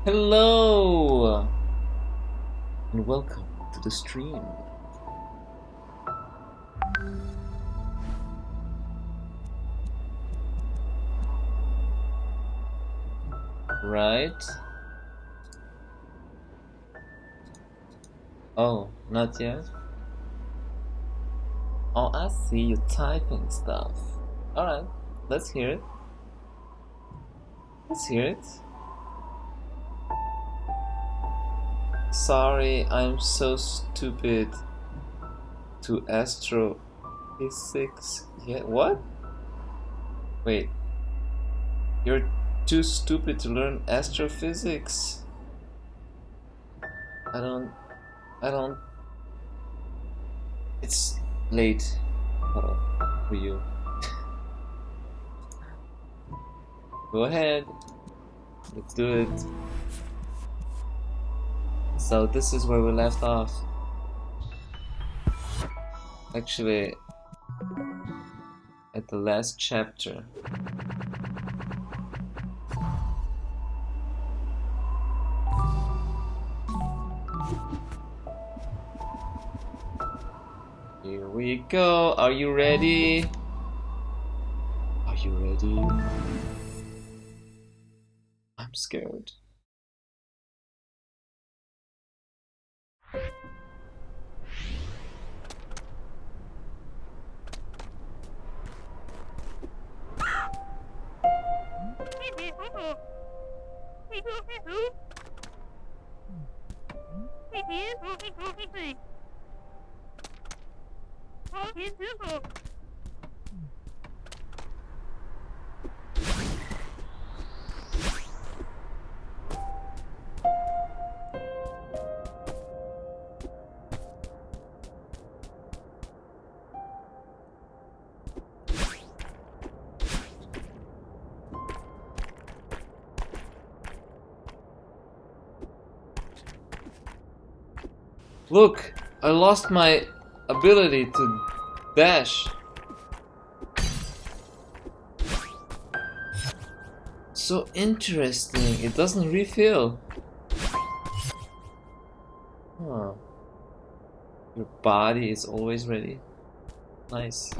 Hello and welcome to the stream. Right? Oh, not yet? Oh, I see you typing stuff. Alright, let's hear it. Let's hear it. Sorry, I'm so stupid to astrophysics. Yeah, what? Wait, you're too stupid to learn astrophysics? I don't. It's late for you. Go ahead. Let's do it. So this is where we left off. Actually, at the last chapter. Here we go. Are you ready? Are you ready? I'm scared. Look, I lost my ability to dash. So interesting. It doesn't refill. Huh. Your body is always ready. Nice.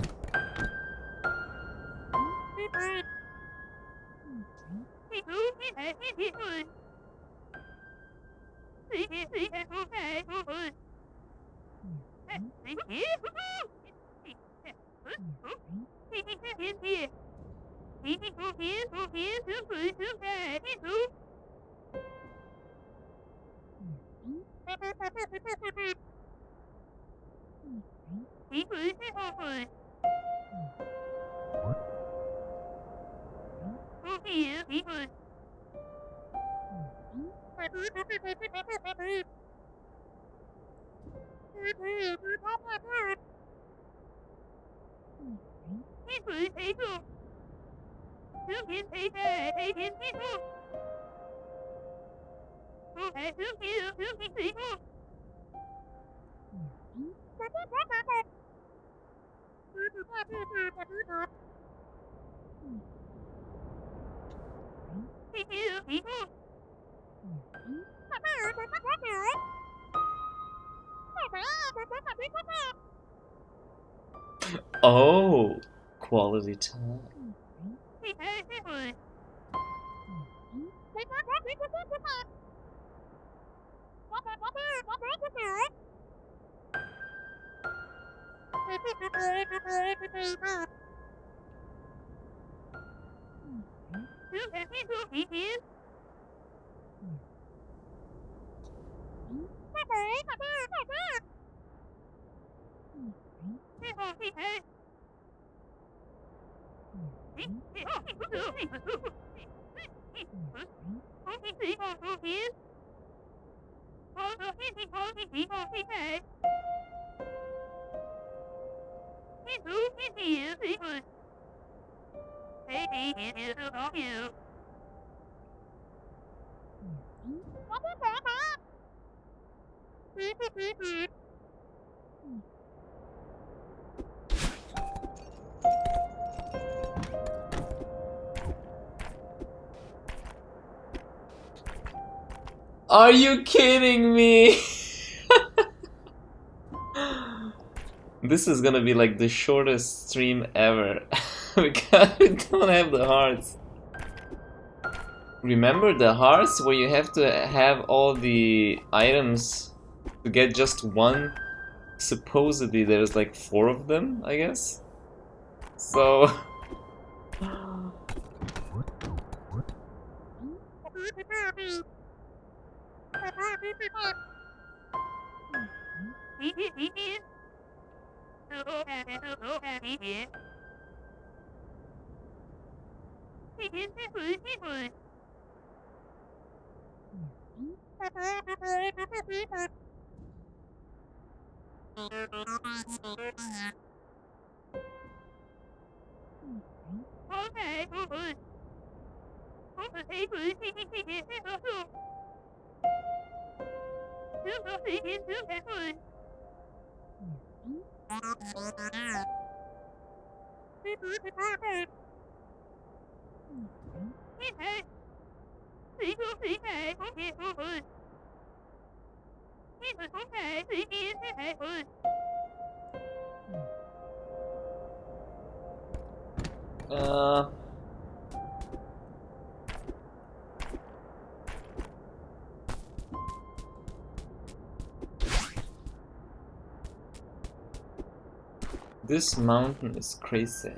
Oh, quality time. Are you kidding me? This is gonna be like the shortest stream ever because we don't have the hearts. Remember the hearts where you have to have all the items to get just one? Supposedly there's like 4 of them, I guess. So this mountain is crazy.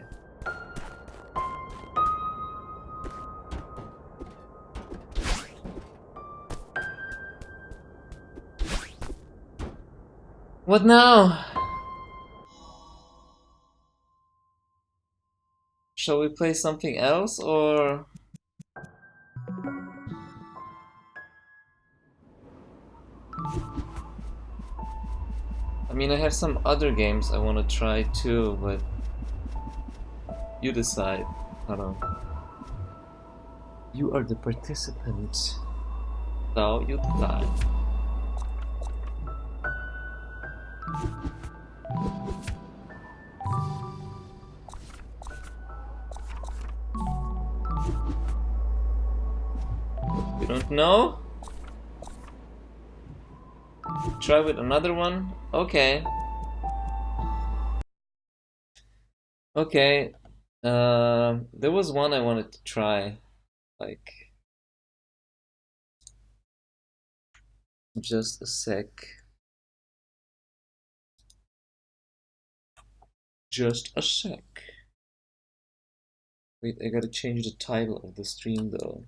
What now? Shall we play something else or? I mean, I have some other games I want to try too, but you decide. Hold on. You are the participant. So you decide. You don't know? Try with another one? Okay. Okay. There was one I wanted to try. Like... Just a sec. Just a sec. Wait, I gotta change the title of the stream though.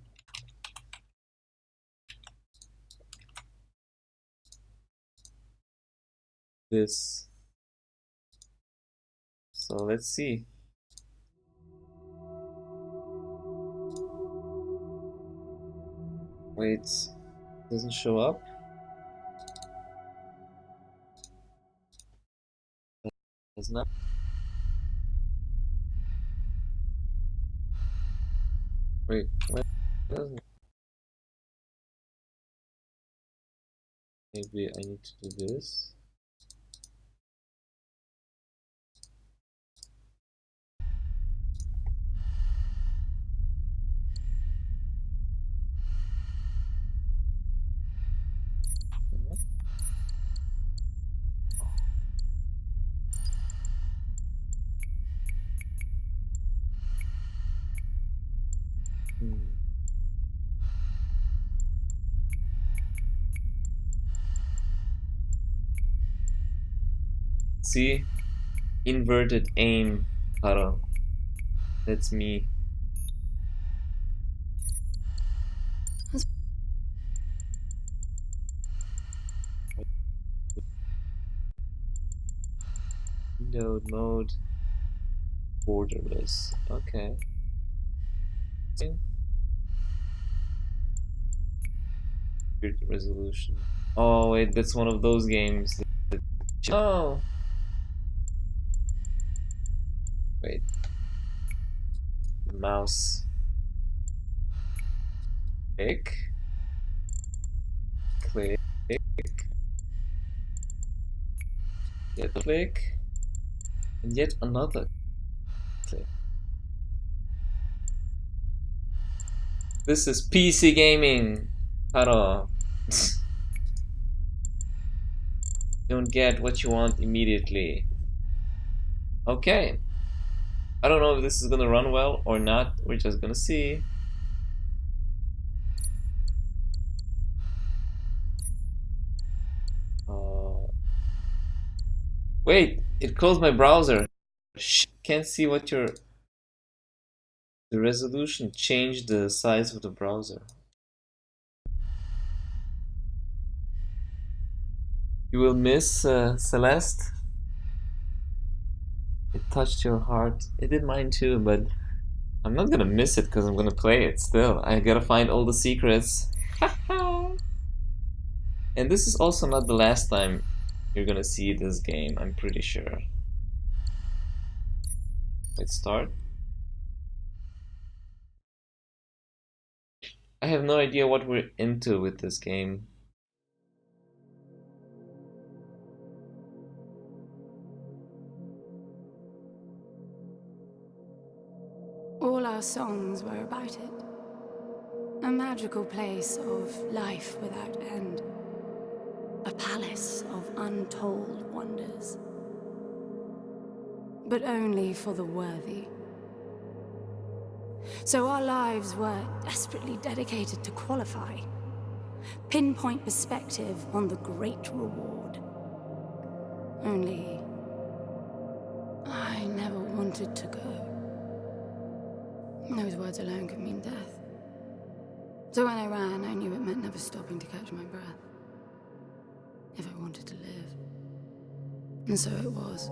This. So let's see. Wait, doesn't show up? Does not. Wait, why doesn't? Maybe I need to do this. See? Inverted aim, Haro. That's me. Window mode. Borderless. Okay. Resolution. Oh wait, that's one of those games. Oh. Wait. Mouse. Click. Click. Yet a click. And yet another click. This is PC gaming. Haro. Don't get what you want immediately. Okay. I don't know if this is gonna run well or not. We're just gonna see. Wait, it closed my browser. Can't see what your... The resolution changed the size of the browser. You will miss Celeste. It touched your heart. It did mine too, but I'm not gonna miss it because I'm gonna play it still. I gotta find all the secrets. And this is also not the last time you're gonna see this game, I'm pretty sure. Let's start. I have no idea what we're into with this game. All our songs were about it. A magical place of life without end. A palace of untold wonders. But only for the worthy. So our lives were desperately dedicated to qualify. Pinpoint perspective on the great reward. Only... I never wanted to go. Those words alone could mean death. So when I ran, I knew it meant never stopping to catch my breath. If I wanted to live. And so it was.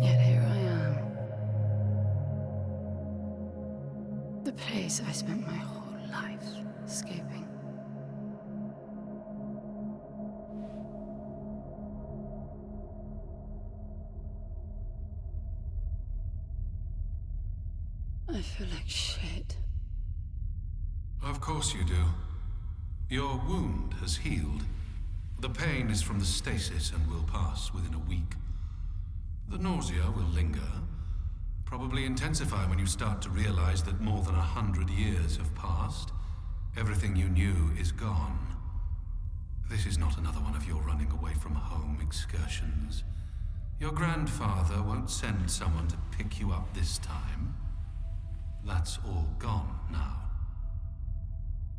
Yet here I am. The place I spent my whole life escaping. I feel like shit. Of course you do. Your wound has healed. The pain is from the stasis and will pass within a week. The nausea will linger, probably intensify when you start to realize that more than 100 years have passed. Everything you knew is gone. This is not another one of your running away from home excursions. Your grandfather won't send someone to pick you up this time. That's all gone now.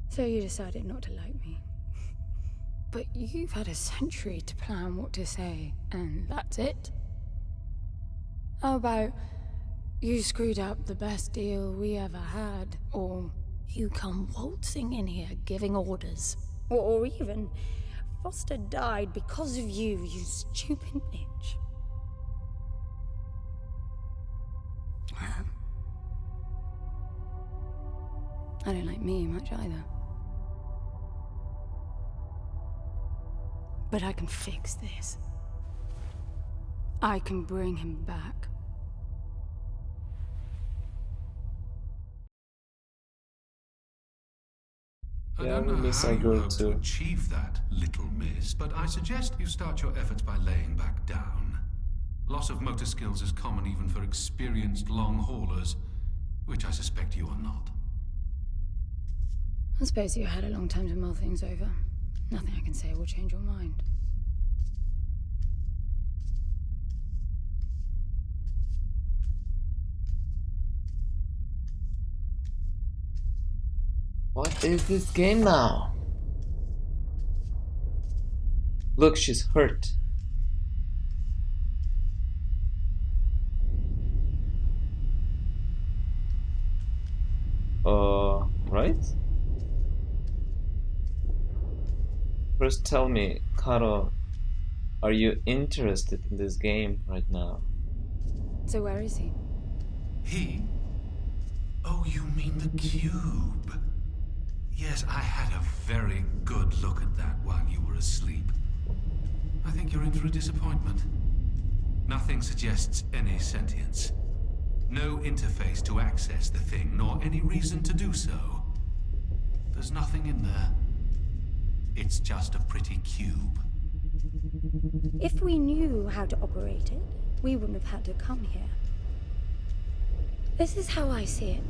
So you decided not to like me. But you've had a century to plan what to say, and that's it? How about you screwed up the best deal we ever had, or you come waltzing in here giving orders, or even Foster died because of you, you stupid bitch. I don't like me much either. But I can fix this. I can bring him back. I Yeah, don't we know miss how our you girl hope to too. achieve that, little miss, but I suggest you start your efforts by laying back down. Loss of motor skills is common even for experienced long haulers, which I suspect you are not. I suppose you had a long time to mull things over. Nothing I can say will change your mind. What is this game now? Look, she's hurt. Right? First tell me, Karo, are you interested in this game right now? So where is he? He? Oh, you mean the cube? Yes, I had a very good look at that while you were asleep. I think you're in for a disappointment. Nothing suggests any sentience. No interface to access the thing, nor any reason to do so. There's nothing in there. It's just a pretty cube. If we knew how to operate it, we wouldn't have had to come here. This is how I see it.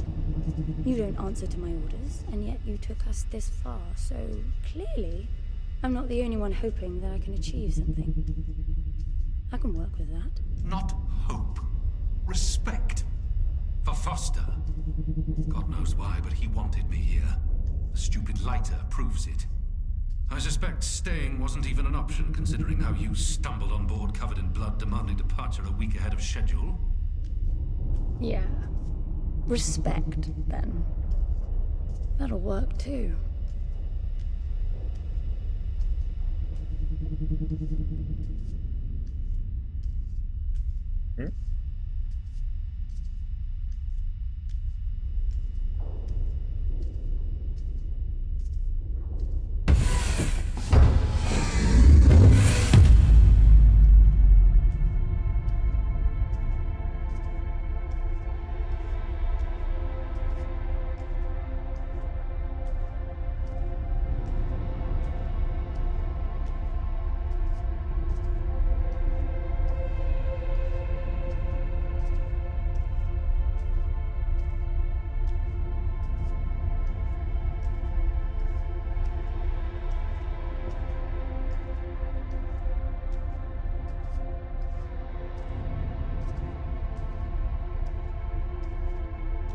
You don't answer to my orders, and yet you took us this far, so clearly I'm not the only one hoping that I can achieve something. I can work with that. Not hope. Respect. For Foster. God knows why, but he wanted me here. The stupid lighter proves it. I suspect staying wasn't even an option, considering how you stumbled on board covered in blood, demanding departure a week ahead of schedule. Yeah. Respect, then. That'll work, too. Hmm?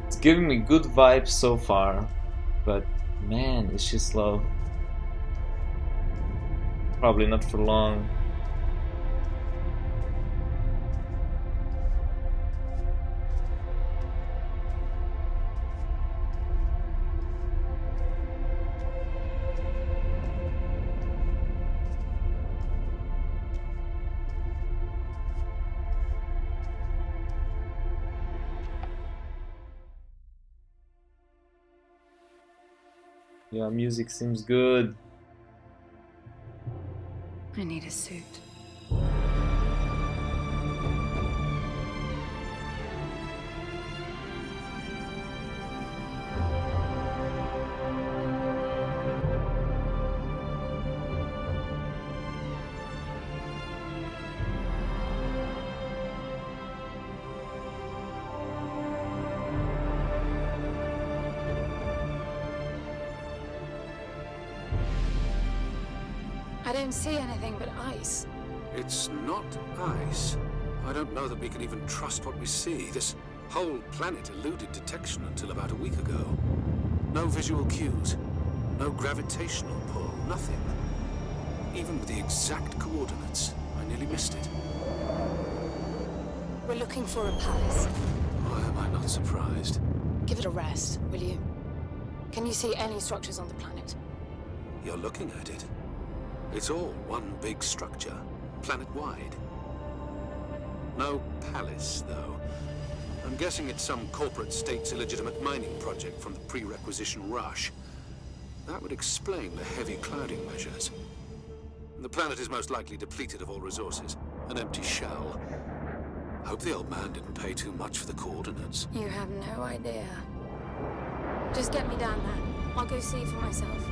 It's giving me good vibes so far, but man, is she slow. Probably not for long. Yeah, music seems good. I need a suit. I don't see anything but ice. It's not ice. I don't know that we can even trust what we see. This whole planet eluded detection until about a week ago. No visual cues, no gravitational pull, nothing. Even with the exact coordinates, I nearly missed it. We're looking for a palace. Why am I not surprised? Give it a rest, will you? Can you see any structures on the planet? You're looking at it. It's all one big structure, planet-wide. No palace, though. I'm guessing it's some corporate state's illegitimate mining project from the pre-requisition rush. That would explain the heavy clouding measures. The planet is most likely depleted of all resources. An empty shell. Hope the old man didn't pay too much for the coordinates. You have no idea. Just get me down there. I'll go see for myself.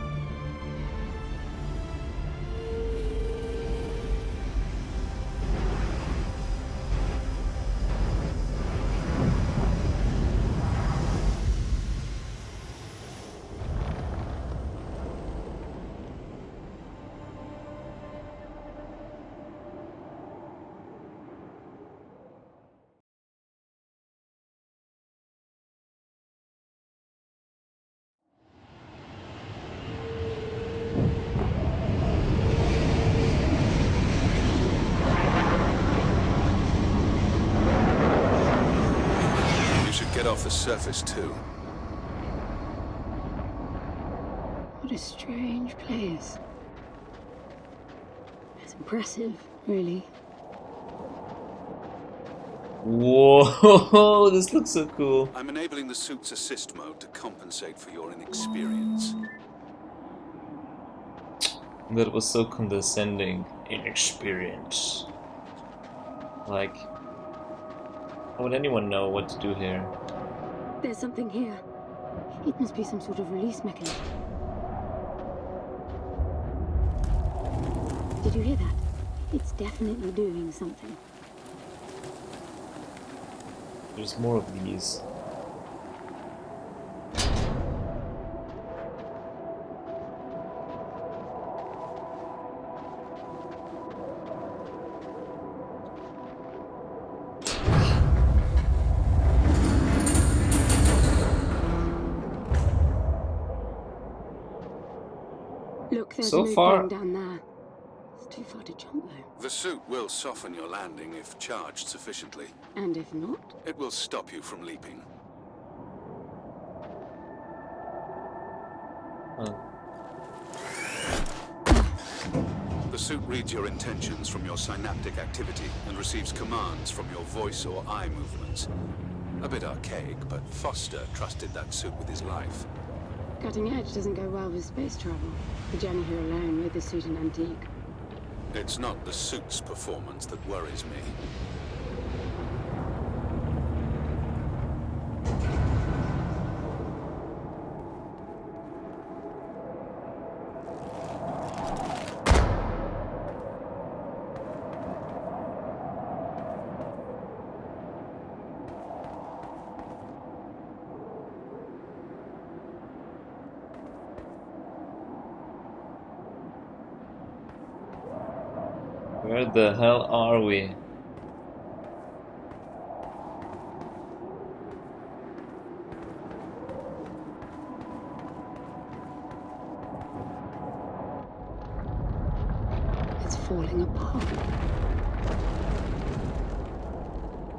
Get off the surface, too. What a strange place. It's impressive, really. Whoa, this looks so cool. I'm enabling the suit's assist mode to compensate for your inexperience. That was so condescending. Inexperience. Like, how would anyone know what to do here? There's something here. It must be some sort of release mechanism. Did you hear that? It's definitely doing something. There's more of these. Look, there's So an far- opening down there. It's too far to jump, though. The suit will soften your landing if charged sufficiently. And if not? It will stop you from leaping. Oh. The suit reads your intentions from your synaptic activity and receives commands from your voice or eye movements. A bit archaic, but Foster trusted that suit with his life. Cutting edge doesn't go well with space travel. The journey here alone made the suit an antique. It's not the suit's performance that worries me. Where the hell are we? It's falling apart.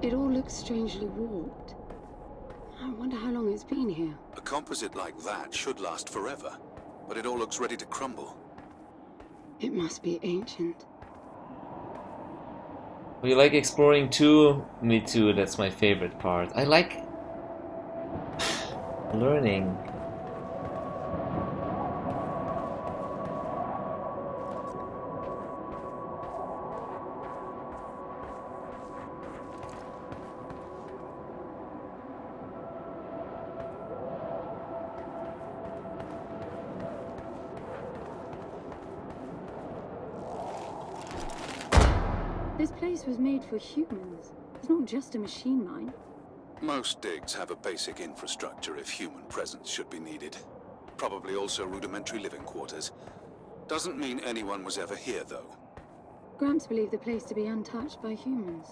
It all looks strangely warped. I wonder how long it's been here. A composite like that should last forever, but it all looks ready to crumble. It must be ancient. We like exploring too? Me too, that's my favorite part. I like learning. This place was made for humans. It's not just a machine mine. Most digs have a basic infrastructure if human presence should be needed. Probably also rudimentary living quarters. Doesn't mean anyone was ever here, though. Gramps believed the place to be untouched by humans.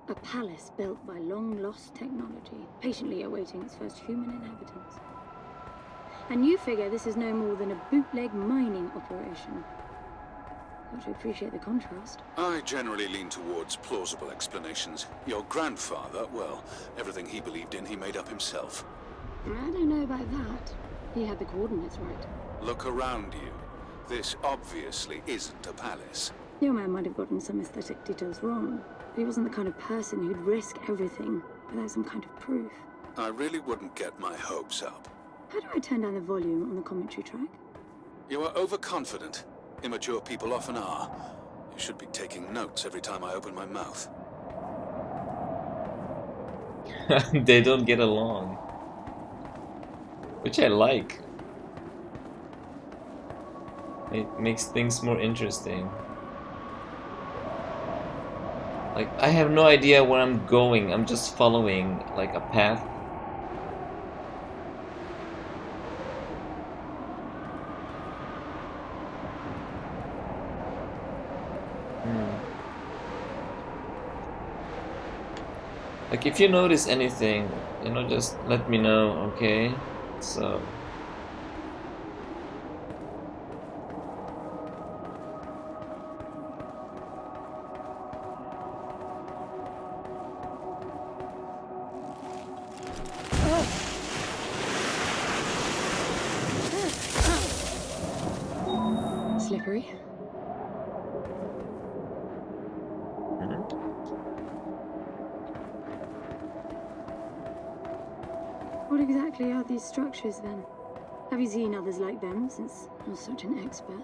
A palace built by long-lost technology, patiently awaiting its first human inhabitants. And you figure this is no more than a bootleg mining operation. Got to appreciate the contrast. I generally lean towards plausible explanations. Your grandfather, well, everything he believed in he made up himself. I don't know about that. He had the coordinates right. Look around you. This obviously isn't a palace. Your man might have gotten some aesthetic details wrong, but he wasn't the kind of person who'd risk everything without some kind of proof. I really wouldn't get my hopes up. How do I turn down the volume on the commentary track? You are overconfident. Immature people often are. You should be taking notes every time I open my mouth. They don't get along. Which I like. It makes things more interesting. Like, I have no idea where I'm going. I'm just following, like, a path. Like, if you notice anything, you know, just let me know, okay? So... Slippery. What exactly are these structures then? Have you seen others like them since you're such an expert?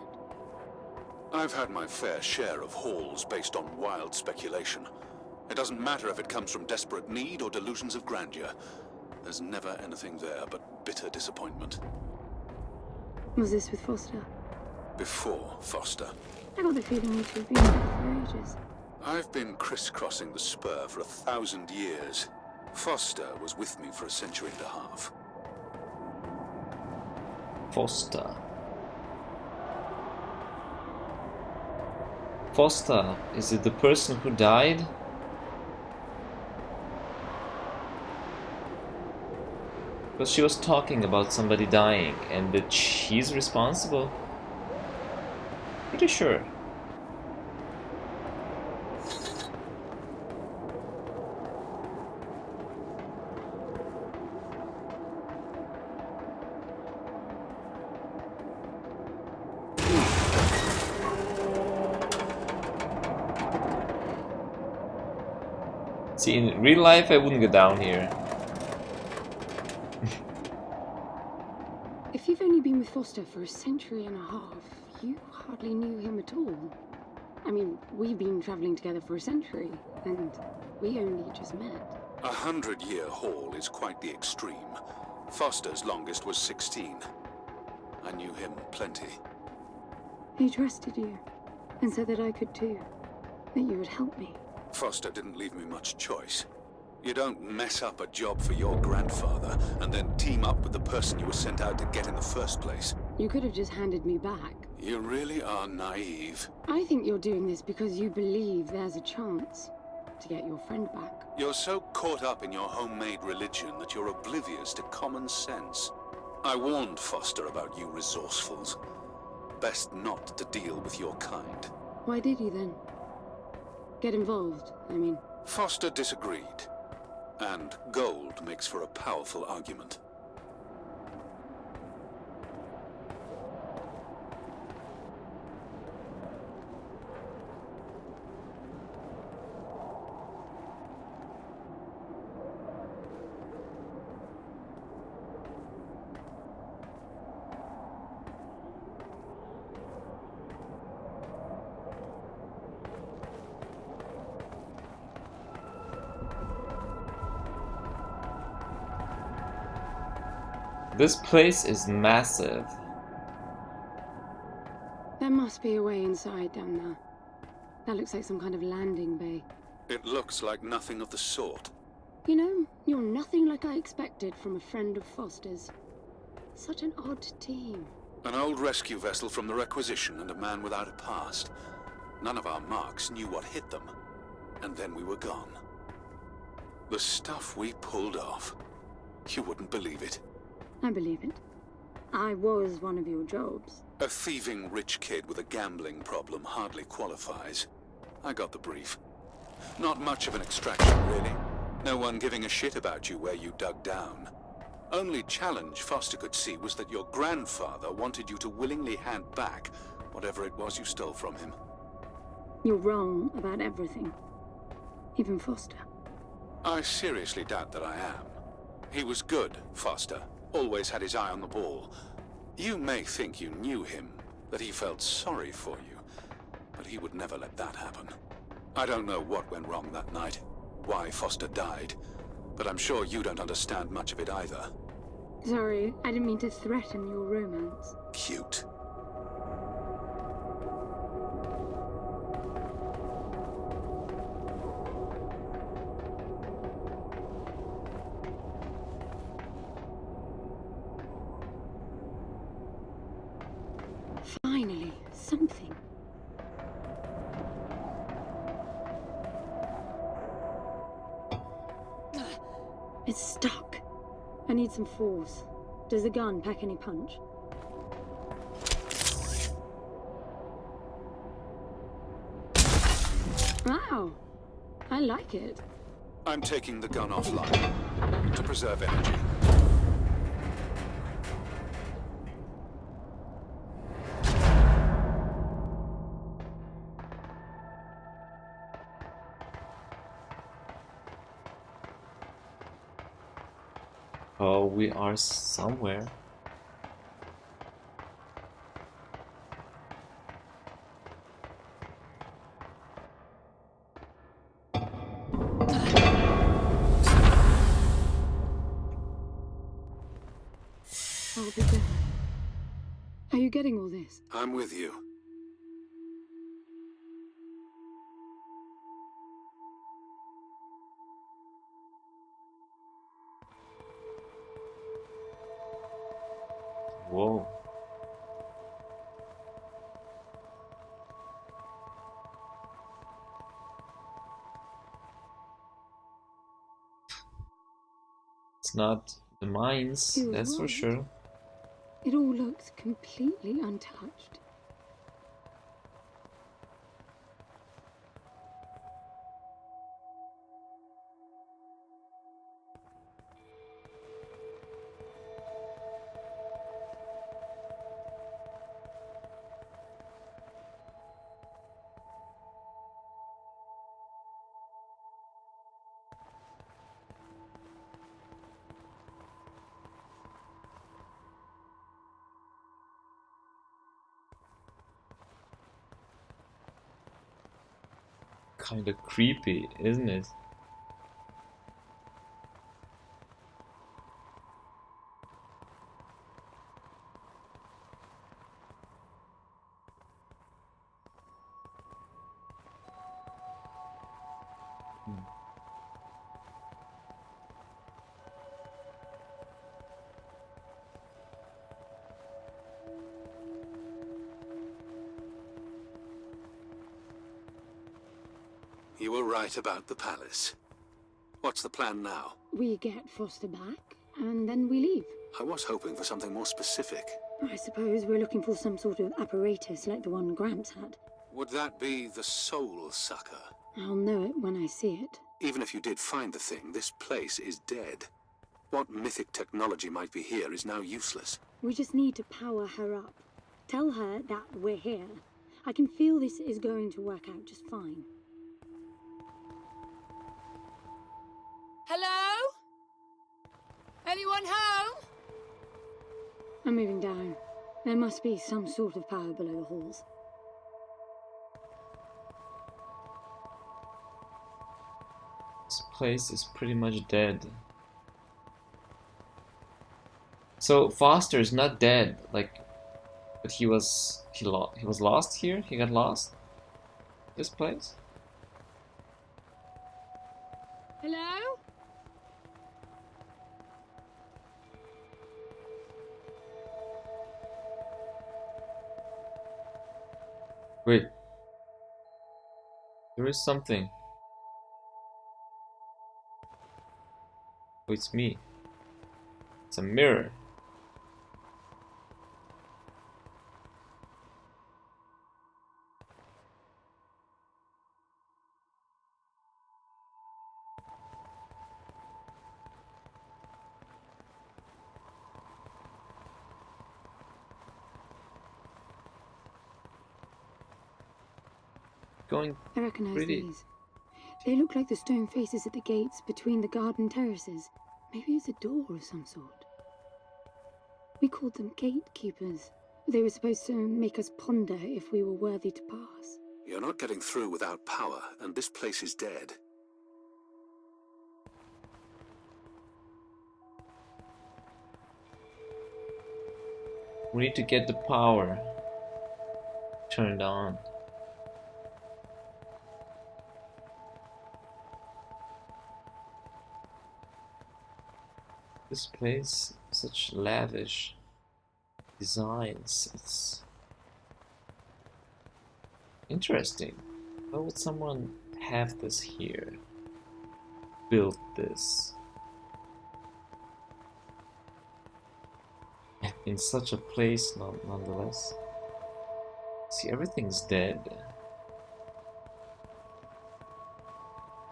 I've had my fair share of hauls based on wild speculation. It doesn't matter if it comes from desperate need or delusions of grandeur. There's never anything there but bitter disappointment. Was this with Foster? Before Foster. I got the feeling you two have been together for ages. I've been crisscrossing the spur for 1,000 years. Foster was with me for a century and a half. Foster. Foster, is it the person who died? Because she was talking about somebody dying and that she's responsible. Pretty sure. See, in real life I wouldn't go down here. If you've only been with Foster for a century and a half, you hardly knew him at all. I mean, we've been traveling together for a century, and we only just met. 100-year haul is quite the extreme. Foster's longest was 16. I knew him plenty. He trusted you, and said that I could too. That you would help me. Foster didn't leave me much choice. You don't mess up a job for your grandfather and then team up with the person you were sent out to get in the first place. You could have just handed me back. You really are naive. I think you're doing this because you believe there's a chance to get your friend back. You're so caught up in your homemade religion that you're oblivious to common sense. I warned Foster about you resourcefuls. Best not to deal with your kind. Why did you then? Get involved, I mean. Foster disagreed. And gold makes for a powerful argument. This place is massive. There must be a way inside down there. That looks like some kind of landing bay. It looks like nothing of the sort. You know, you're nothing like I expected from a friend of Foster's. Such an odd team. An old rescue vessel from the Requisition and a man without a past. None of our marks knew what hit them. And then we were gone. The stuff we pulled off. You wouldn't believe it. I believe it. I was one of your jobs. A thieving rich kid with a gambling problem hardly qualifies. I got the brief. Not much of an extraction, really. No one giving a shit about you where you dug down. Only challenge Foster could see was that your grandfather wanted you to willingly hand back whatever it was you stole from him. You're wrong about everything. Even Foster. I seriously doubt that I am. He was good, Foster. Always had his eye on the ball. You may think you knew him, that he felt sorry for you, but he would never let that happen. I don't know what went wrong that night, why Foster died, but I'm sure you don't understand much of it either. Sorry, I didn't mean to threaten your romance. Cute. Finally, something. It's stuck. I need some force. Does the gun pack any punch? Wow, I like it. I'm taking the gun offline to preserve energy. Oh, we are somewhere. I'll be there. Are you getting all this? I'm with you. Whoa. It's not the mines, You're that's for right. sure. It all looks completely untouched. kind of creepy, isn't it? You were right about the palace. What's the plan now? We get Foster back, and then we leave. I was hoping for something more specific. I suppose we're looking for some sort of apparatus like the one Gramps had. Would that be the Soul Sucker? I'll know it when I see it. Even if you did find the thing, this place is dead. What mythic technology might be here is now useless. We just need to power her up. Tell her that we're here. I can feel this is going to work out just fine. Hello? Anyone home? I'm moving down. There must be some sort of power below the halls. This place is pretty much dead. So Foster is not dead, like, but he was lost here. He got lost. This place. Hello? Wait. There is something. Oh, it's me. It's a mirror. Going I recognize pretty. these. They look like the stone faces at the gates between the garden terraces. Maybe it's a door of some sort. We called them gatekeepers. They were supposed to make us ponder if we were worthy to pass. You're not getting through without power, and this place is dead. We need to get the power turned on. This place, such lavish designs. It's interesting. Why would someone have this here? Built this in such a place, nonetheless. See, everything's dead.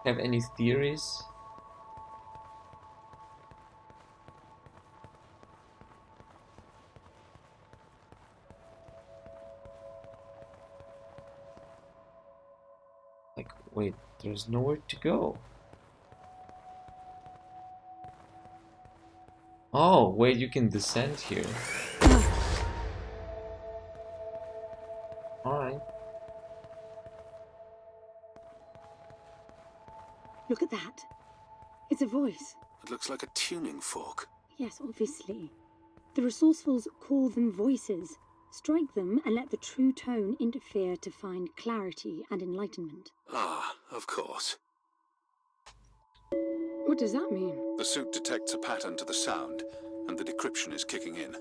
Have any theories? Like, wait, there's nowhere to go. Oh, wait, you can descend here. Alright. Look at that. It's a voice. It looks like a tuning fork. Yes, obviously. The resourcefuls call them voices. Strike them and let the true tone interfere to find clarity and enlightenment. Ah, of course. What does that mean? The suit detects a pattern to the sound, and the decryption is kicking in.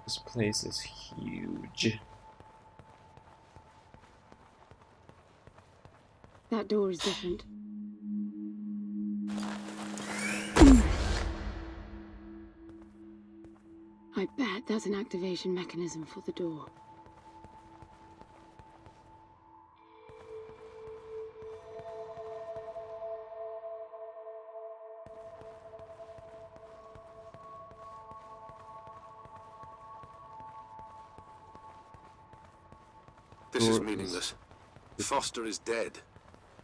This place is huge. That door is different. I bet that's an activation mechanism for the door. This is meaningless. Foster is dead.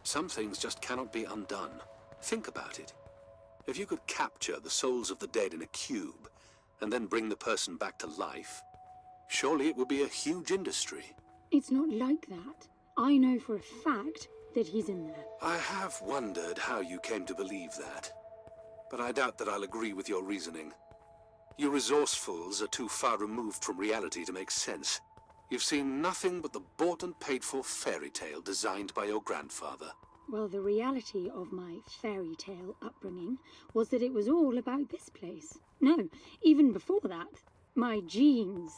Some things just cannot be undone. Think about it. If you could capture the souls of the dead in a cube, and then bring the person back to life, surely it would be a huge industry. It's not like that. I know for a fact that he's in there. I have wondered how you came to believe that, but I doubt that I'll agree with your reasoning. You resourcefuls are too far removed from reality to make sense. You've seen nothing but the bought and paid for fairy tale designed by your grandfather. Well, the reality of my fairy tale upbringing was that it was all about this place. No, even before that, my genes.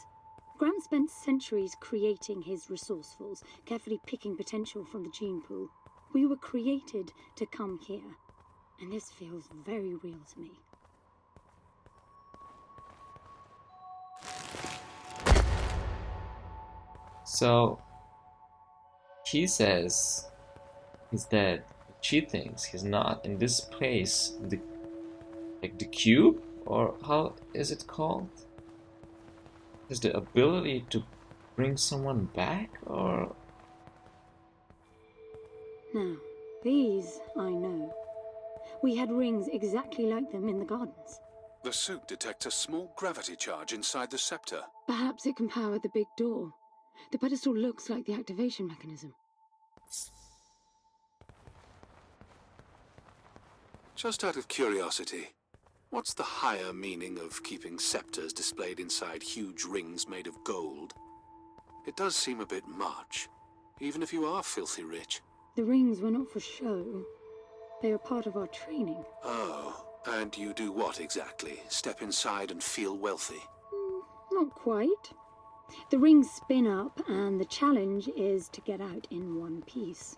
Graham spent centuries creating his resourcefuls, carefully picking potential from the gene pool. We were created to come here, and this feels very real to me. So, he says he's dead. She thinks he's not. In this place, the cube, or how is it called? Is the ability to bring someone back, or? Now, these I know. We had rings exactly like them in the gardens. The suit detects a small gravity charge inside the scepter. Perhaps it can power the big door. The pedestal looks like the activation mechanism. Just out of curiosity, what's the higher meaning of keeping scepters displayed inside huge rings made of gold? It does seem a bit much, even if you are filthy rich. The rings were not for show. They are part of our training. Oh, and you do what exactly? Step inside and feel wealthy? Not quite. The rings spin up, and the challenge is to get out in one piece.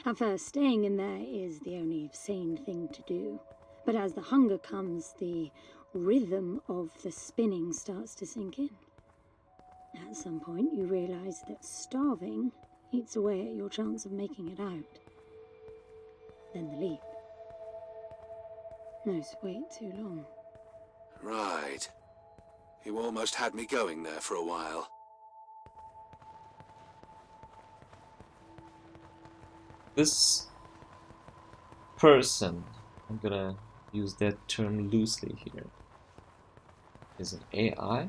At first, staying in there is the only sane thing to do. But as the hunger comes, the rhythm of the spinning starts to sink in. At some point, you realize that starving eats away at your chance of making it out. Then the leap. No, wait too long. Right. You almost had me going there for a while. This person, I'm gonna use that term loosely here, is an AI?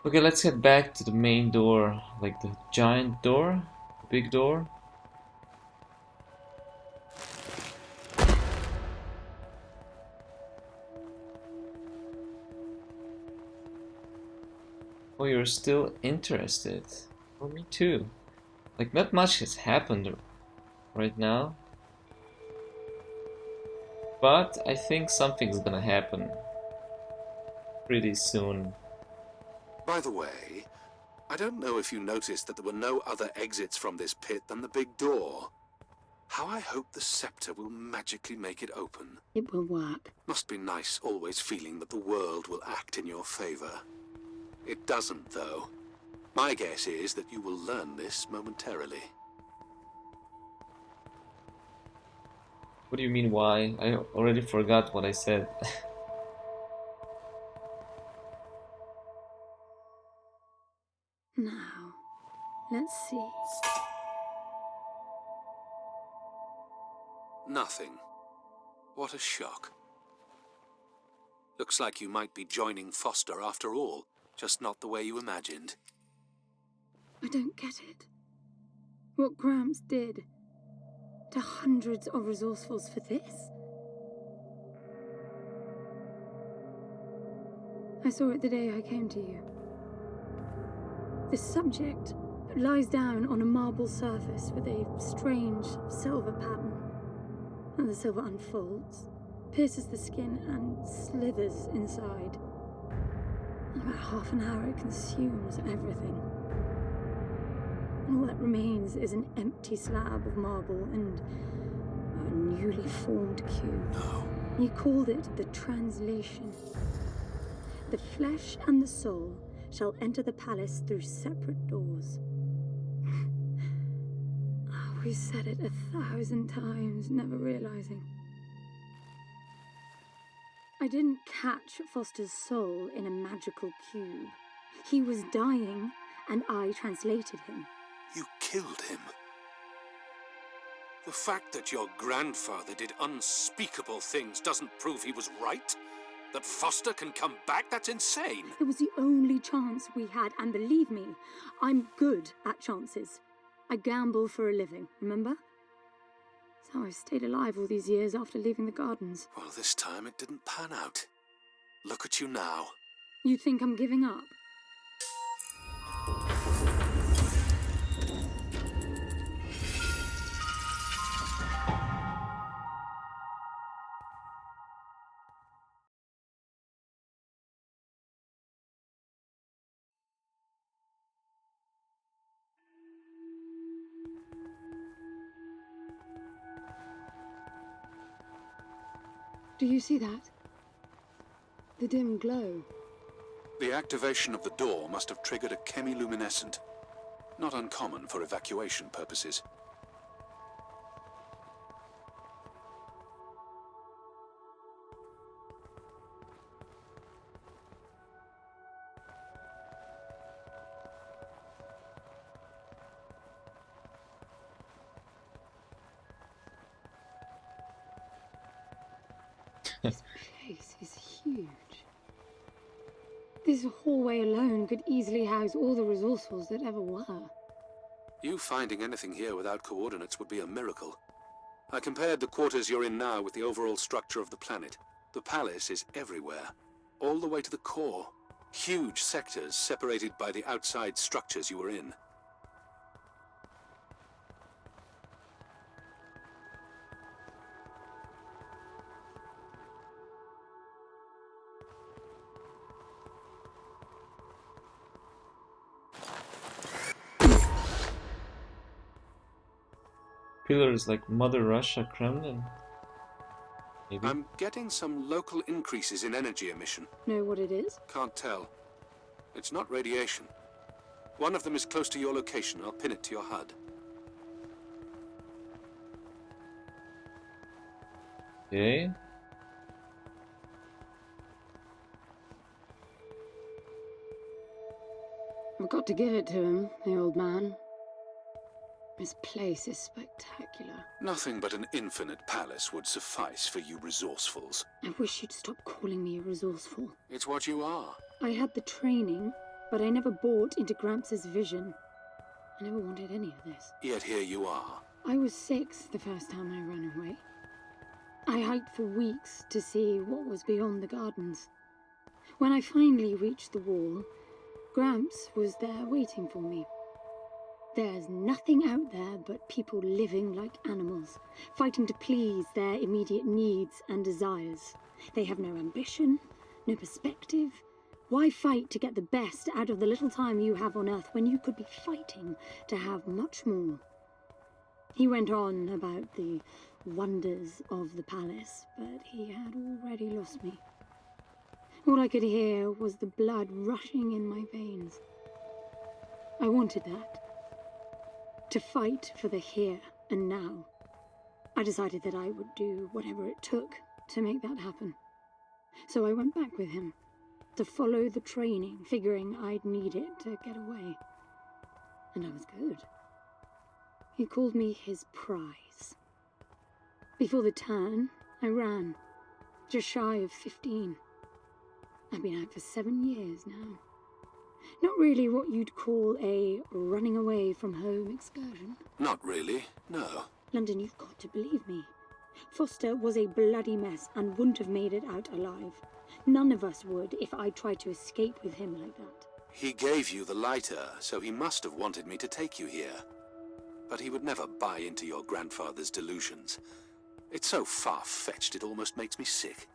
Okay, let's head back to the main door, like the giant door, the big door. Oh, you're still interested. Well, me too. Like, not much has happened right now. But I think something's gonna happen pretty soon. By the way, I don't know if you noticed that there were no other exits from this pit than the big door. How I hope the scepter will magically make it open. It will work. Must be nice always feeling that the world will act in your favor. It doesn't, though. My guess is that you will learn this momentarily. What do you mean, why? I already forgot what I said. Now, let's see. Nothing. What a shock. Looks like you might be joining Foster after all, just not the way you imagined. I don't get it. What Gramps did to hundreds of resourcefuls for this? I saw it the day I came to you. The subject lies down on a marble surface with a strange silver pattern. And the silver unfolds, pierces the skin, and slithers inside. In about half an hour, it consumes everything. And all that remains is an empty slab of marble and a newly formed cube. No. He called it the translation. The flesh and the soul shall enter the palace through separate doors. We said it 1,000 times, never realizing. I didn't catch Foster's soul in a magical cube. He was dying, and I translated him. You killed him. The fact that your grandfather did unspeakable things doesn't prove he was right? That Foster can come back? That's insane! It was the only chance we had, and believe me, I'm good at chances. I gamble for a living, remember? That's how I've stayed alive all these years after leaving the gardens. Well, this time it didn't pan out. Look at you now. You think I'm giving up? Do you see that? The dim glow. The activation of the door must have triggered a chemiluminescent. Not uncommon for evacuation purposes. This place is huge. This hallway alone could easily house all the resourcefuls that ever were. You finding anything here without coordinates would be a miracle. I compared the quarters you're in now with the overall structure of the planet. The palace is everywhere, all the way to the core. Huge sectors separated by the outside structures you were in. Pillars like Mother Russia, Kremlin. Maybe. I'm getting some local increases in energy emission. Know what it is? Can't tell. It's not radiation. One of them is close to your location. I'll pin it to your HUD. Okay. I've got to give it to him, the old man. This place is spectacular. Nothing but an infinite palace would suffice for you resourcefuls. I wish you'd stop calling me resourceful. It's what you are. I had the training, but I never bought into Gramps' vision. I never wanted any of this. Yet here you are. I was 6 the first time I ran away. I hiked for weeks to see what was beyond the gardens. When I finally reached the wall, Gramps was there waiting for me. There's nothing out there but people living like animals, fighting to please their immediate needs and desires. They have no ambition, no perspective. Why fight to get the best out of the little time you have on Earth when you could be fighting to have much more? He went on about the wonders of the palace, but he had already lost me. All I could hear was the blood rushing in my veins. I wanted that. To fight for the here and now. I decided that I would do whatever it took to make that happen. So I went back with him, to follow the training, figuring I'd need it to get away. And I was good. He called me his prize. Before the turn, I ran, just shy of 15. I've been out for 7 years now. Not really what you'd call a running away from home excursion. Not really, no. London, you've got to believe me. Foster was a bloody mess and wouldn't have made it out alive. None of us would if I tried to escape with him like that. He gave you the lighter, so he must have wanted me to take you here. But he would never buy into your grandfather's delusions. It's so far-fetched it almost makes me sick.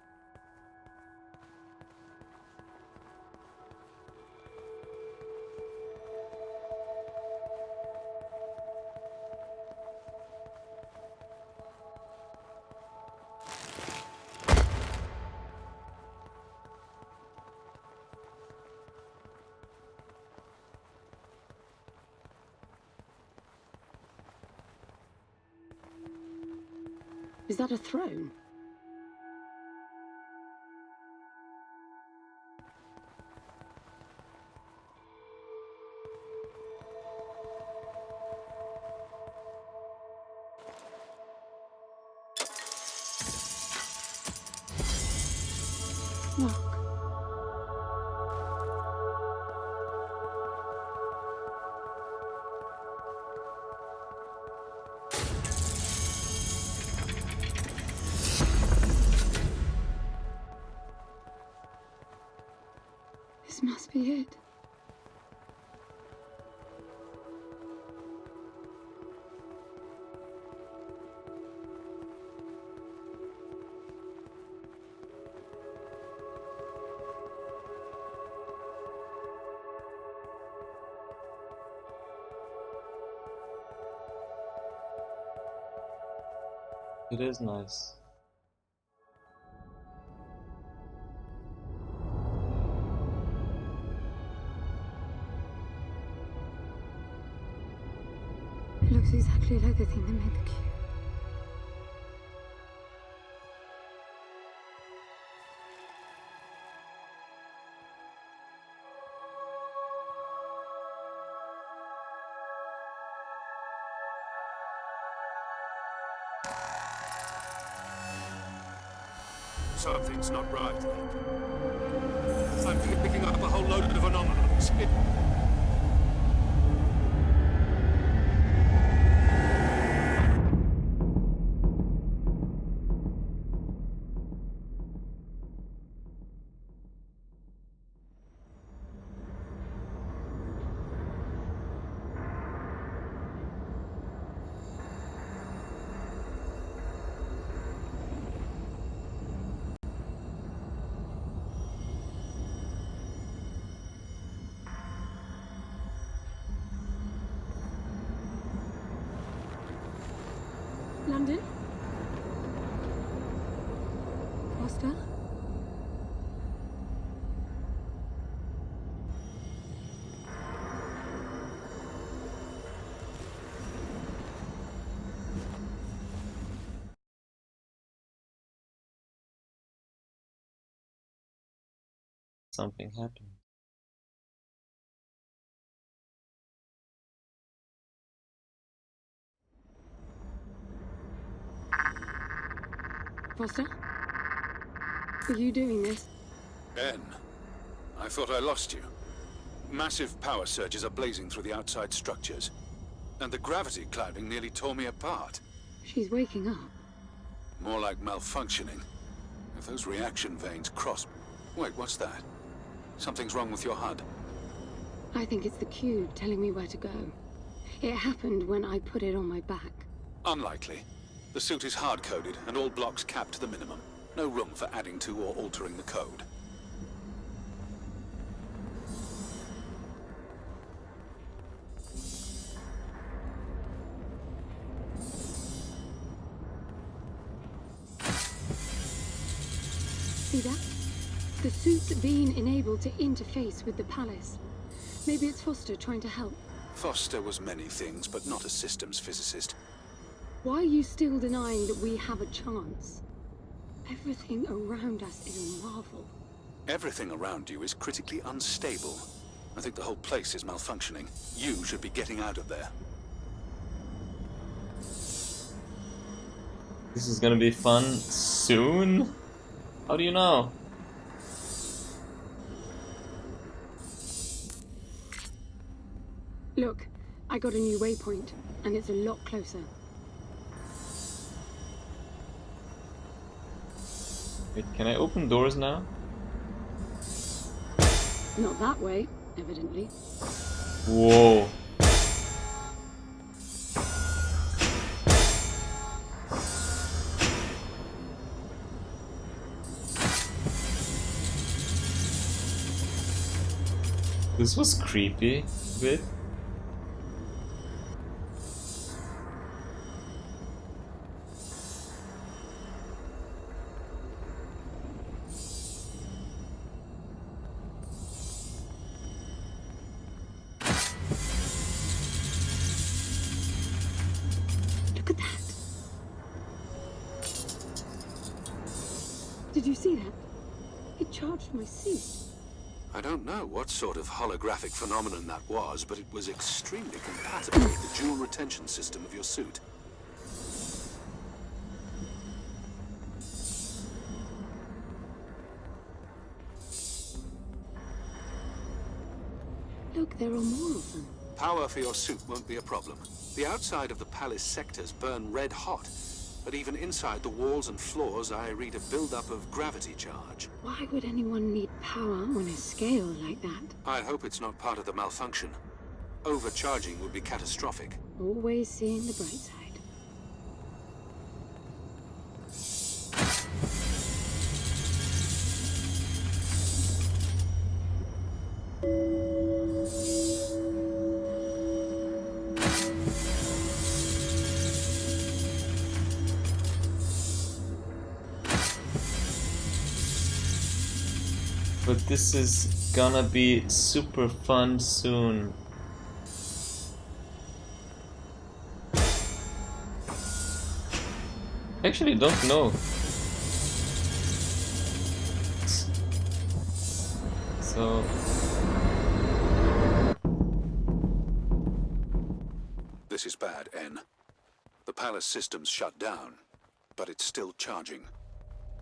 Is that a throne? Look. This must be it. It is nice. It looks exactly like the thing that made the cube. Something's not right. I'm picking up a whole load of anomalies. London? Foster? Something happened. Foster? Are you doing this? Ben, I thought I lost you. Massive power surges are blazing through the outside structures. And the gravity clouding nearly tore me apart. She's waking up. More like malfunctioning. If those reaction veins cross... Wait, what's that? Something's wrong with your HUD. I think it's the cube telling me where to go. It happened when I put it on my back. Unlikely. The suit is hard-coded and all blocks capped to the minimum. No room for adding to or altering the code. See that? The suit's being enabled to interface with the palace. Maybe it's Foster trying to help. Foster was many things, but not a systems physicist. Why are you still denying that we have a chance? Everything around us is a marvel. Everything around you is critically unstable. I think the whole place is malfunctioning. You should be getting out of there. This is gonna be fun soon? How do you know? Look, I got a new waypoint, and it's a lot closer. Wait, can I open doors now? Not that way, evidently. Whoa. This was creepy a bit. Look at that. Did you see that? It charged my suit. I don't know what sort of holographic phenomenon that was, but it was extremely compatible with the dual retention system of your suit. Look, there are more of them. Power for your suit won't be a problem. The outside of the palace sectors burn red hot, but even inside the walls and floors I read a build-up of gravity charge. Why would anyone need power on a scale like that? I hope it's not part of the malfunction. Overcharging would be catastrophic. Always seeing the bright side. But this is gonna be super fun soon. Actually, don't know. So This is bad, N. The palace system's shut down, but it's still charging.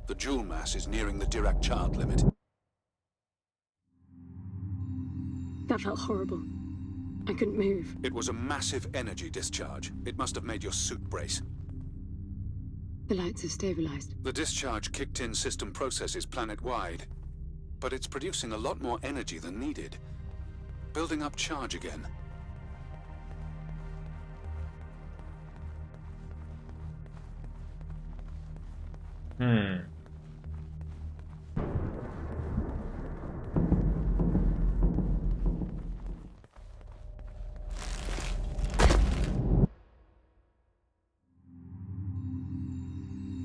The jewel mass is nearing the Dirac-Child limit. That felt horrible. I couldn't move. It was a massive energy discharge. It must have made your suit brace. The lights have stabilized. The discharge kicked in system processes planet-wide, but it's producing a lot more energy than needed. Building up charge again.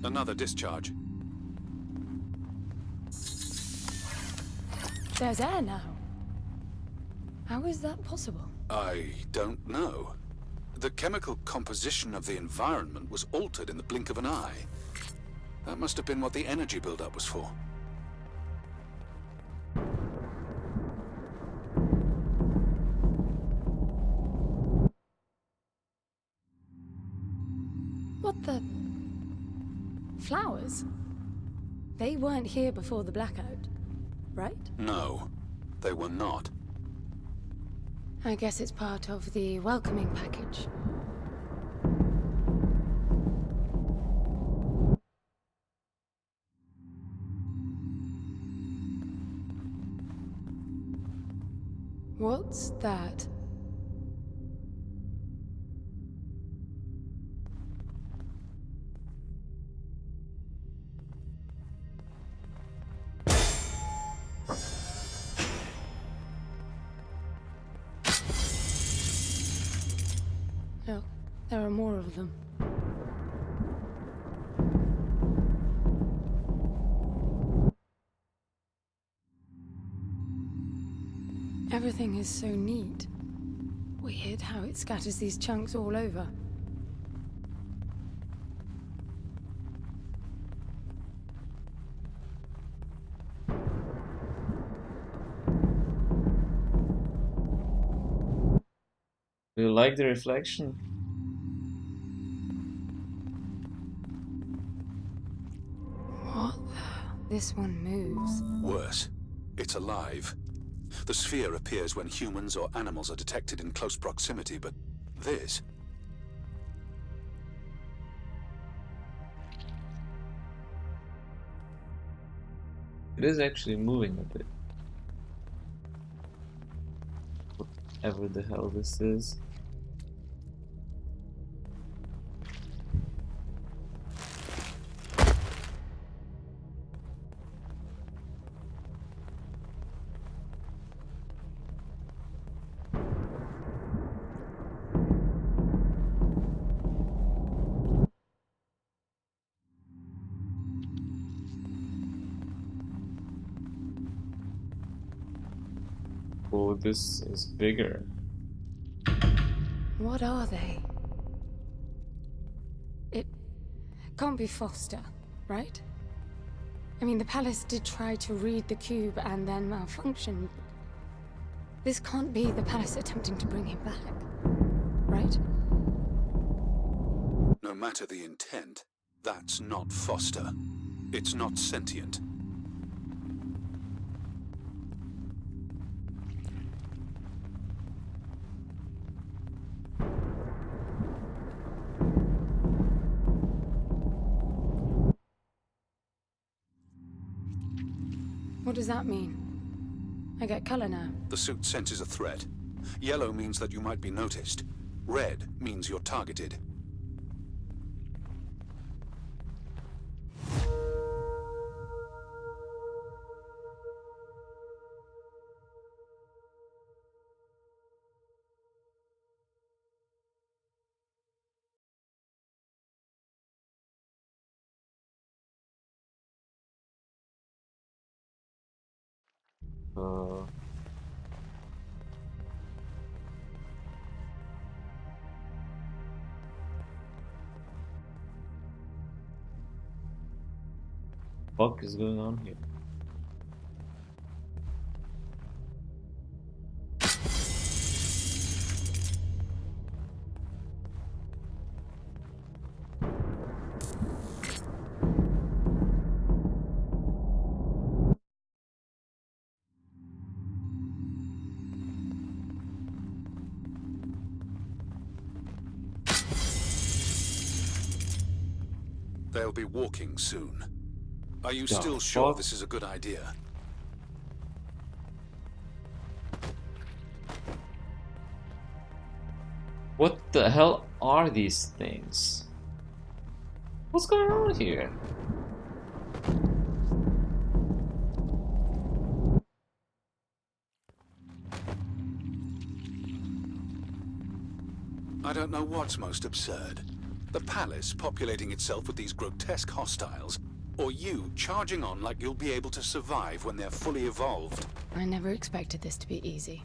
Another discharge. There's air now. How is that possible? I don't know. The chemical composition of the environment was altered in the blink of an eye. That must have been what the energy buildup was for. What the... Flowers? They weren't here before the blackout, right? No, they were not. I guess it's part of the welcoming package. What's that? Look, there are more of them. Everything is so neat. Weird how it scatters these chunks all over. do you like the reflection? What the... This one moves. Worse, it's alive. The sphere appears when humans or animals are detected in close proximity, but this... It is actually moving a bit. Whatever the hell this is. Oh, this is bigger. What are they? It can't be Foster, right? I mean, the palace did try to read the cube and then malfunctioned. This can't be the palace attempting to bring him back, right? No matter the intent, that's not Foster. It's not sentient. What does that mean? I get color now. The suit senses a threat. Yellow means that you might be noticed. Red means you're targeted. Uh, fuck is going on here? They'll be walking soon. Are you The still sure fuck? this is a good idea? What the hell are these things? What's going on here? I don't know what's most absurd. The palace populating itself with these grotesque hostiles, or you charging on like you'll be able to survive when they're fully evolved. I never expected this to be easy.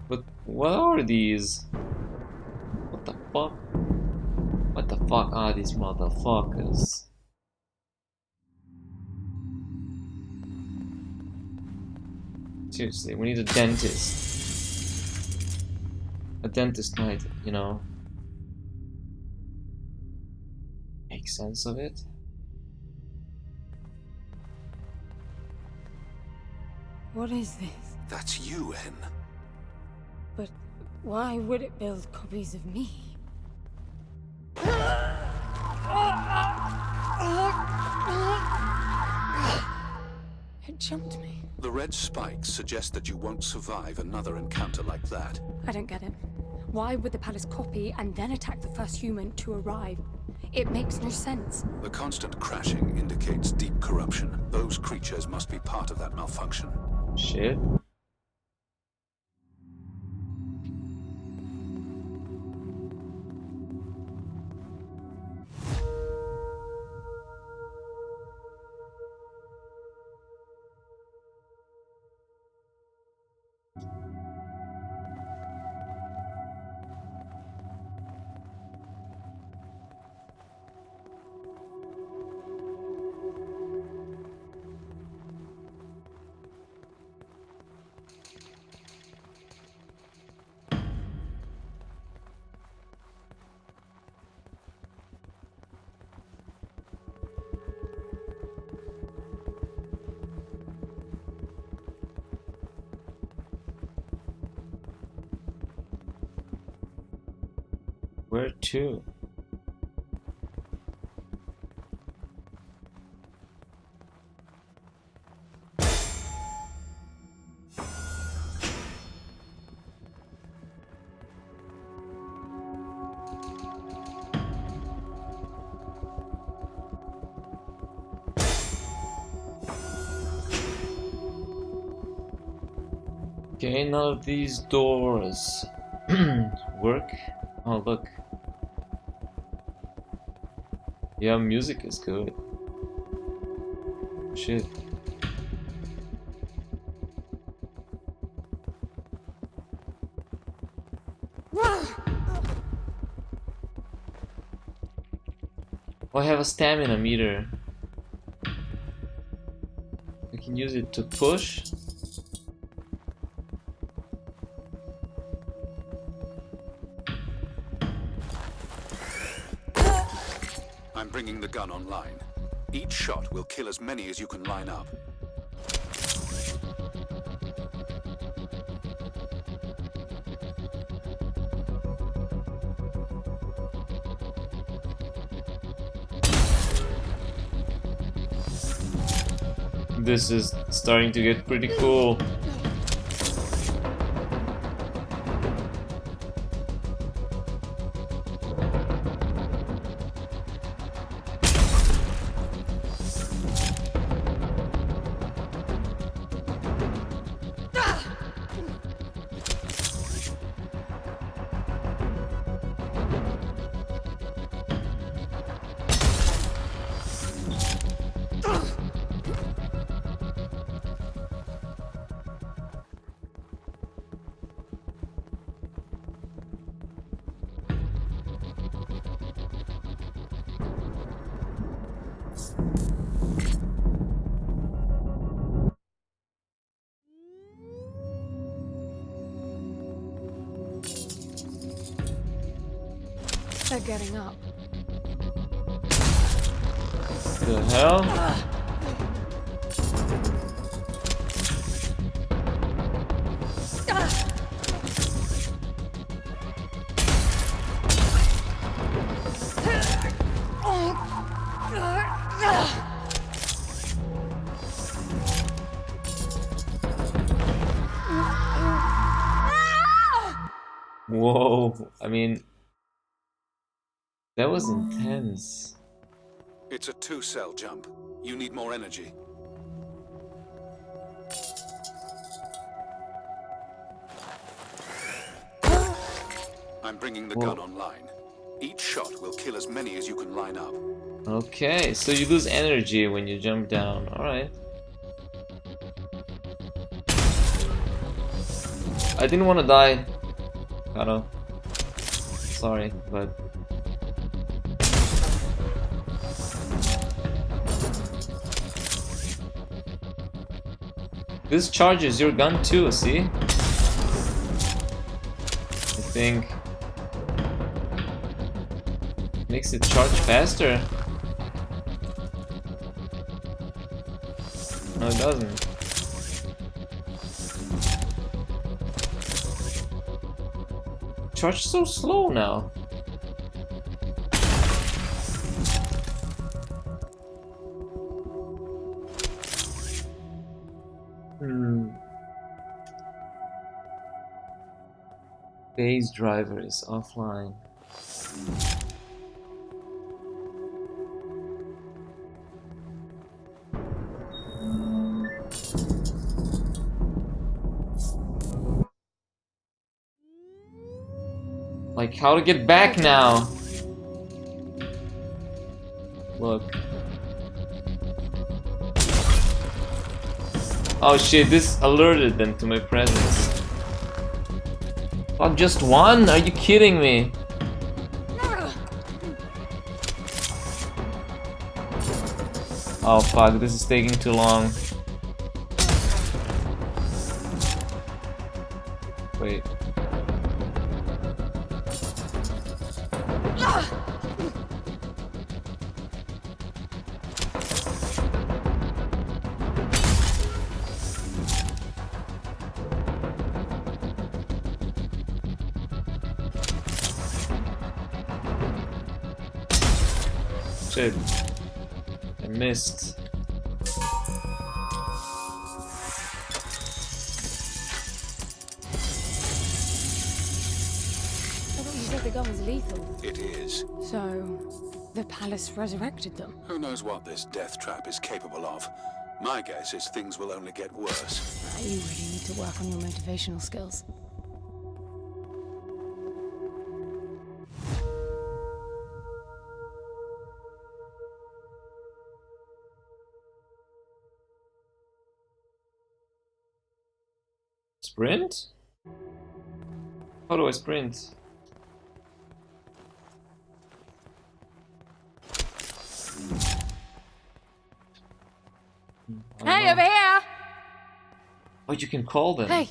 But what are these? What the fuck? What the fuck are these motherfuckers? Seriously, we need a dentist. A dentist might, you know, make sense of it. What is this? That's you, Hen. But why would it build copies of me? It jumped me. The red spikes suggest that you won't survive another encounter like that. I don't get it. Why would the palace copy and then attack the first human to arrive? It makes no sense. The constant crashing indicates deep corruption. Those creatures must be part of that malfunction. Shit. Where to? Okay, none of these doors work. Oh, look. Yeah, music is good. Shit. Oh, I have a stamina meter. I can use it to push. I'm bringing the gun online. Each shot will kill as many as you can line up. This is starting to get pretty cool. They're getting up. The hell? Whoa, I mean, that was intense. It's a 2-cell jump. You need more energy. I'm bringing the gun online. Each shot will kill as many as you can line up. Okay, so you lose energy when you jump down. Alright. I didn't want to die, Kato. Sorry, but... This charges your gun too, see? I think... Makes it charge faster. No, it doesn't. Charge so slow now. Base driver is offline. Like, how to get back now? Look. Oh shit, this alerted them to my presence. Oh, just one? Are you kidding me? Oh fuck, this is taking too long. Wait. Shit. I missed. I thought you said the gun was lethal. It is. So, the palace resurrected them. Who knows what this death trap is capable of? My guess is things will only get worse. You really need to work on your motivational skills. Sprint? How do I sprint? Oh, you can call them. Hey!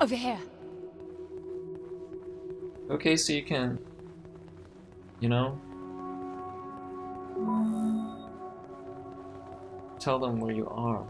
Over here. Okay, so you can, you know, tell them where you are.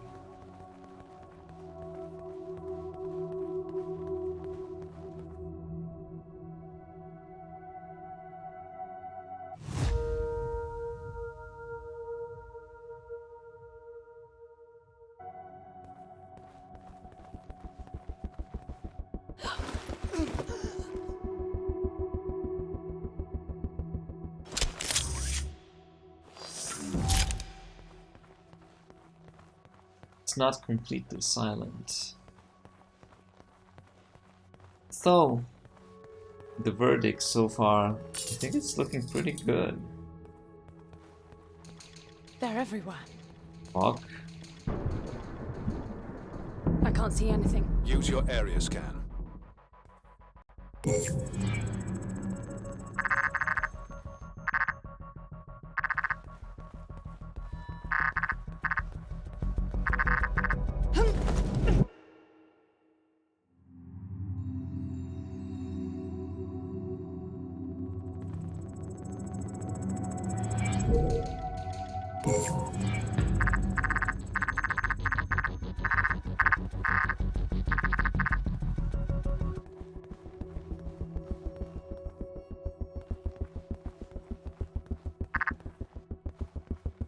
It's not completely silent. So, the verdict so far, I think it's looking pretty good. They're everywhere. Fuck. I can't see anything. Use your area scan.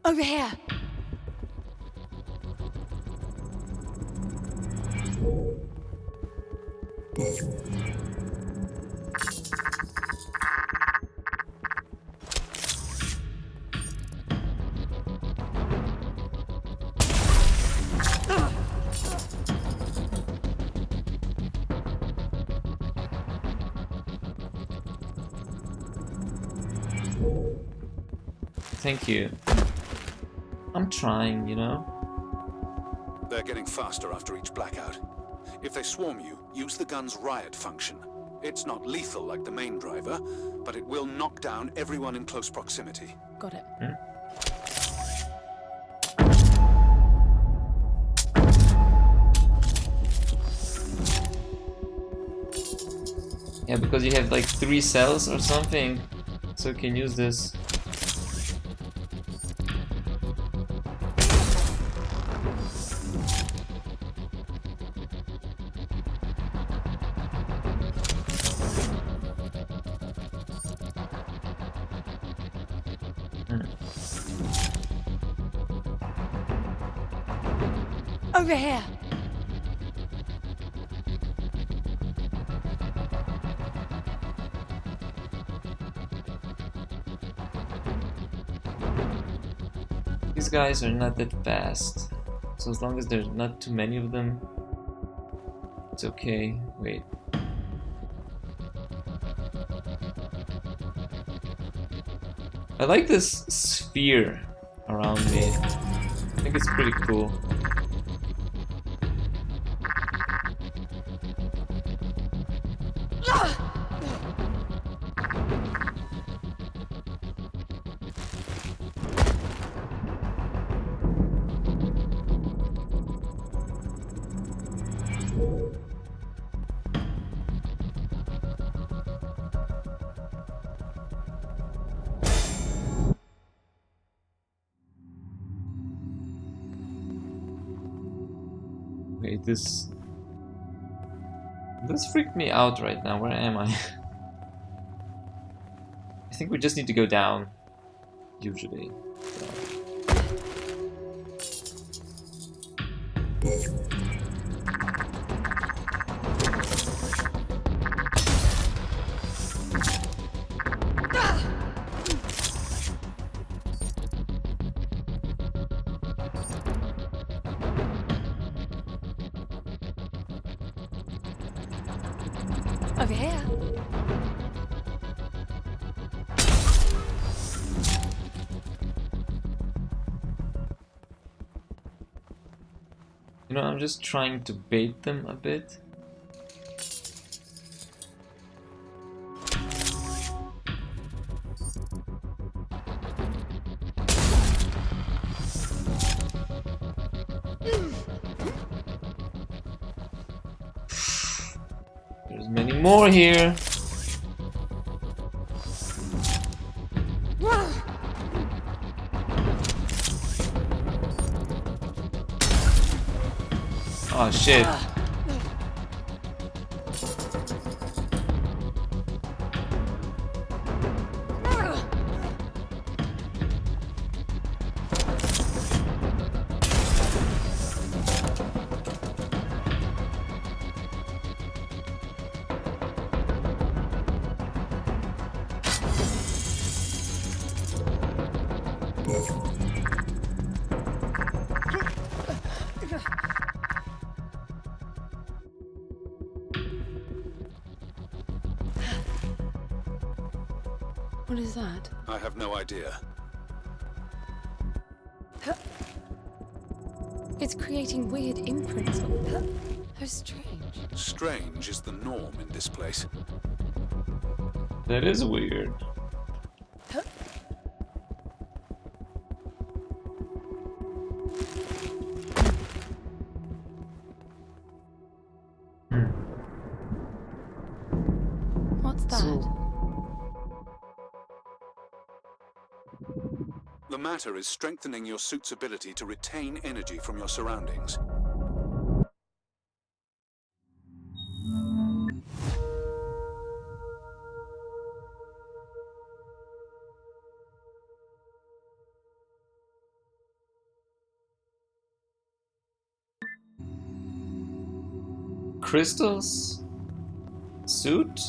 Over here. Thank you. I'm trying, you know? They're getting faster after each blackout. If they swarm you, use the gun's riot function. It's not lethal like the main driver, but it will knock down everyone in close proximity. Got it. Yeah, because you have like 3 cells or something, so you can use this. Over here. These guys are not that fast, so as long as there's not too many of them, it's okay. Wait. I like this sphere around me. I think it's pretty cool. Wait, this freaked me out right now. Where am I? I think we just need to go down, usually. So. Over here. You know, I'm just trying to bait them a bit. There's many more here. Oh shit. What is that? I have no idea. It's creating weird imprints. How strange. Strange is the norm in this place. That is weird. What's that? The matter is strengthening your suit's ability to retain energy from your surroundings. Crystals? Suit?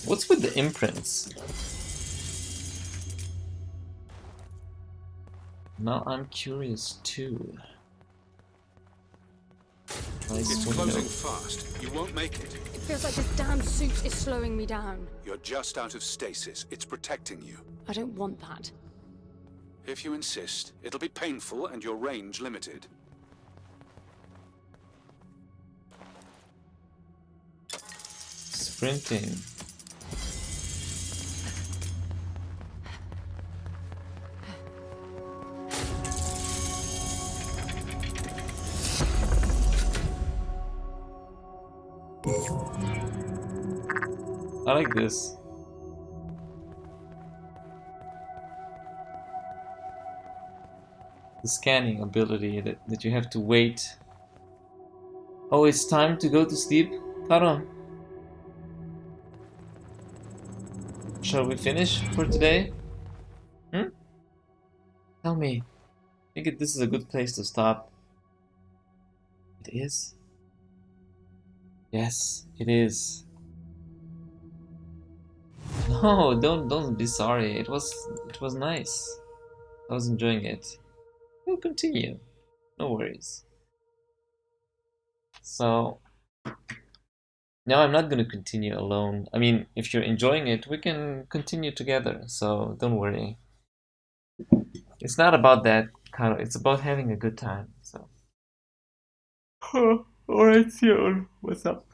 What's with the imprints? Now I'm curious too. Nice It's window. closing fast. You won't make it. It feels like this damn suit is slowing me down. You're just out of stasis. It's protecting you. I don't want that. If you insist, it'll be painful and your range limited. Sprinting. I like this. The scanning ability that you have to wait. Oh, it's time to go to sleep, Taro. Shall we finish for today? Tell me. I think this is a good place to stop. It is? Yes, it is. No, don't be sorry. It was nice. I was enjoying it. We'll continue. No worries. So now I'm not gonna continue alone. I mean, if you're enjoying it, we can continue together. So don't worry. It's not about that, Karo. It's about having a good time. So. Alright, see you. What's up?